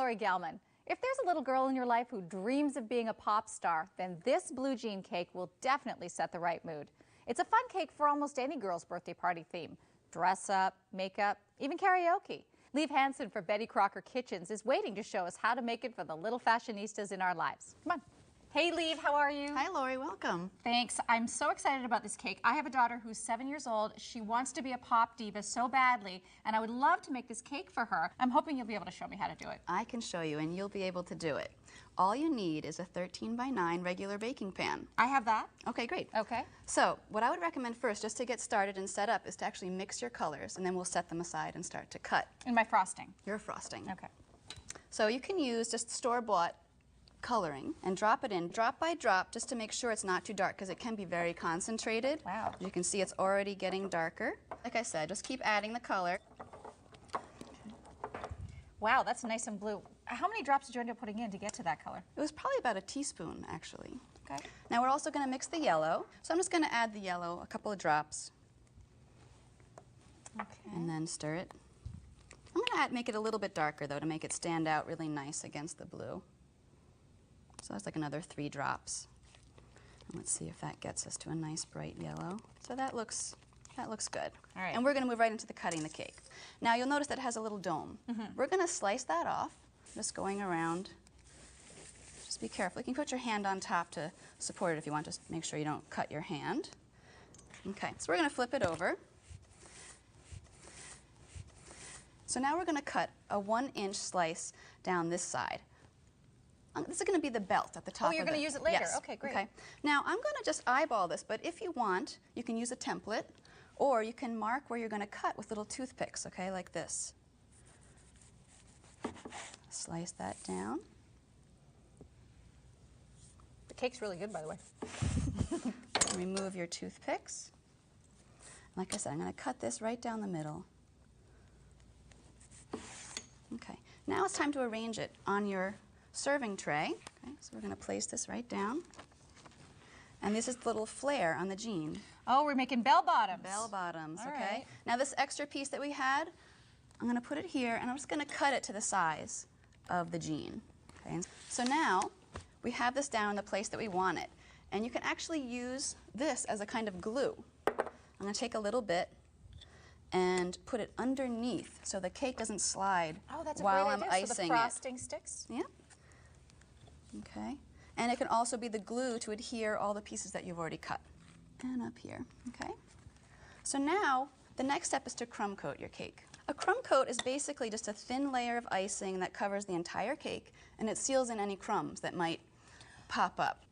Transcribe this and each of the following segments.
Lori Gelman. If there's a little girl in your life who dreams of being a pop star, then this blue jean cake will definitely set the right mood. It's a fun cake for almost any girl's birthday party theme. Dress up, makeup, even karaoke. Lieve Hansen for Betty Crocker Kitchens is waiting to show us how to make it for the little fashionistas in our lives. Come on. Hey, Lieve, how are you? Hi, Lori, welcome. Thanks. I'm so excited about this cake. I have a daughter who's 7 years old. She wants to be a pop diva so badly, and I would love to make this cake for her. I'm hoping you'll be able to show me how to do it. I can show you, and you'll be able to do it. All you need is a 13x9 regular baking pan. I have that. Okay, great. Okay. So, what I would recommend first, just to get started and set up, is to actually mix your colors, and then we'll set them aside and start to cut. And my frosting. Your frosting. Okay. So you can use just store-bought coloring and drop it in drop by drop just to make sure it's not too dark because it can be very concentrated. Wow. You can see it's already getting darker. Like I said, just keep adding the color. Wow, that's nice and blue. How many drops did you end up putting in to get to that color? It was probably about a teaspoon, actually. Okay. Now we're also going to mix the yellow. So I'm just going to add the yellow, a couple of drops. Okay. And then stir it. I'm going to make it a little bit darker, though, to make it stand out really nice against the blue. So that's like another 3 drops. And let's see if that gets us to a nice bright yellow. So that looks good. All right. And we're going to move right into the cutting the cake. Now you'll notice that it has a little dome. We're going to slice that off, just going around. Just be careful. You can put your hand on top to support it if you want. Just make sure you don't cut your hand. Okay, so we're going to flip it over. So now we're going to cut a 1-inch slice down this side. This is going to be the belt at the top. Oh, you're going to use it later? Yes. Okay, great. Okay. Now, I'm going to just eyeball this, but if you want, you can use a template, or you can mark where you're going to cut with little toothpicks, okay, like this. Slice that down. The cake's really good, by the way. Remove your toothpicks. Like I said, I'm going to cut this right down the middle. Okay. Now it's time to arrange it on your serving tray. Okay, so we're going to place this right down. And this is the little flare on the jean. Oh, we're making bell bottoms. Bell bottoms, All okay? right. Now this extra piece that we had, I'm going to put it here, and I'm just going to cut it to the size of the jean. Okay. So now we have this down in the place that we want it. And you can actually use this as a kind of glue. I'm going to take a little bit and put it underneath so the cake doesn't slide while I'm icing so the frosting sticks? Yeah. Okay. And it can also be the glue to adhere all the pieces that you've already cut. And up here, okay? So now, the next step is to crumb coat your cake. A crumb coat is basically just a thin layer of icing that covers the entire cake, and it seals in any crumbs that might pop up.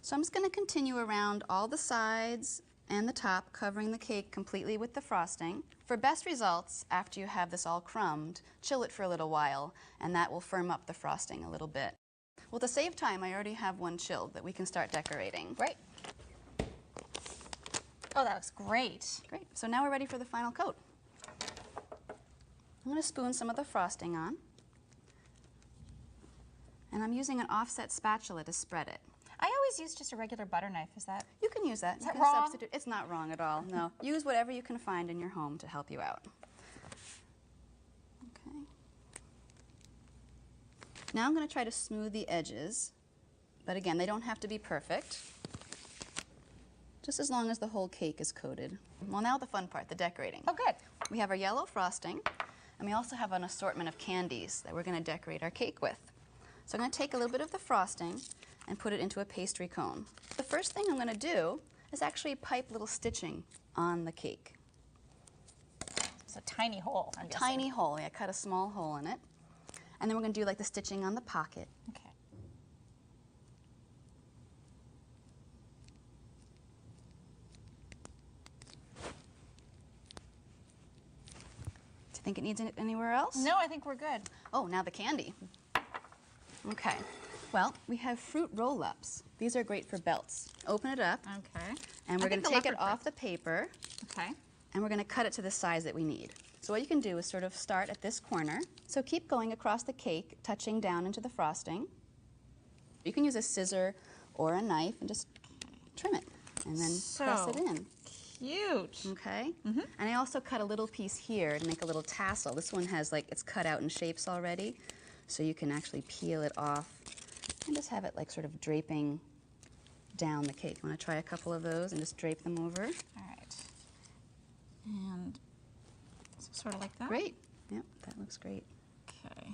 So I'm just going to continue around all the sides and the top, covering the cake completely with the frosting. For best results, after you have this all crumbed, chill it for a little while, and that will firm up the frosting a little bit. Well, to save time, I already have one chilled that we can start decorating. Great. Oh, that looks great. Great. So now we're ready for the final coat. I'm going to spoon some of the frosting on. And I'm using an offset spatula to spread it. I always use just a regular butter knife. Is that? You can use that. Is that wrong? Substitute. It's not wrong at all. No. Use whatever you can find in your home to help you out. Okay. Now I'm going to try to smooth the edges. But again, they don't have to be perfect. Just as long as the whole cake is coated. Well, now the fun part, the decorating. Oh, good. We have our yellow frosting, and we also have an assortment of candies that we're going to decorate our cake with. So I'm going to take a little bit of the frosting and put it into a pastry cone. The first thing I'm going to do is actually pipe little stitching on the cake. It's a tiny hole, I'm guessing. Tiny hole, yeah, cut a small hole in it. And then we're going to do like the stitching on the pocket. Okay. Do you think it needs it anywhere else? No, I think we're good. Oh, now the candy. Okay. Well, we have fruit roll-ups. These are great for belts. Open it up. Okay. And we're going to take it off the paper. Okay. And we're going to cut it to the size that we need. So what you can do is sort of start at this corner. So keep going across the cake, touching down into the frosting. You can use a scissor or a knife and just trim it. And then press it in. Cute. Okay. And I also cut a little piece here to make a little tassel. This one has, like, it's cut out in shapes already. So you can actually peel it off and just have it like sort of draping down the cake. Want to try a couple of those and just drape them over? All right. And sort of like that? Great. Yep, that looks great. Okay.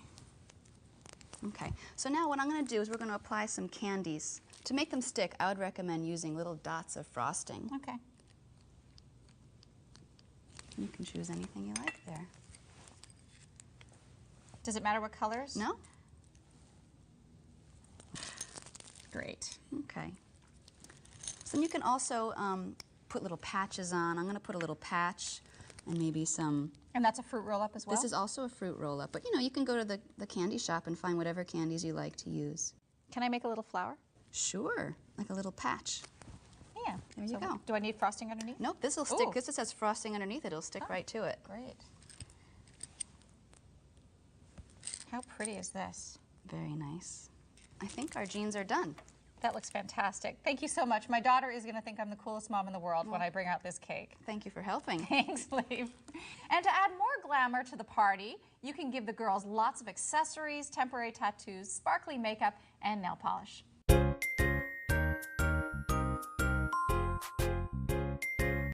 Okay, so now what I'm going to do is we're going to apply some candies. To make them stick, I would recommend using little dots of frosting. Okay. You can choose anything you like there. Does it matter what colors? No? Great. Okay. So you can also put little patches on. I'm going to put a little patch and maybe some... And that's a fruit roll-up as well? This is also a fruit roll-up, but you know, you can go to the candy shop and find whatever candies you like to use. Can I make a little flower? Sure, like a little patch. Yeah. There you go. Do I need frosting underneath? Nope, this will stick. Ooh. Because it has frosting underneath, it'll stick right to it. Great. How pretty is this? Very nice. I think our jeans are done. That looks fantastic. Thank you so much. My daughter is going to think I'm the coolest mom in the world when I bring out this cake. Thank you for helping. Thanks, Liv. And to add more glamour to the party, you can give the girls lots of accessories, temporary tattoos, sparkly makeup, and nail polish.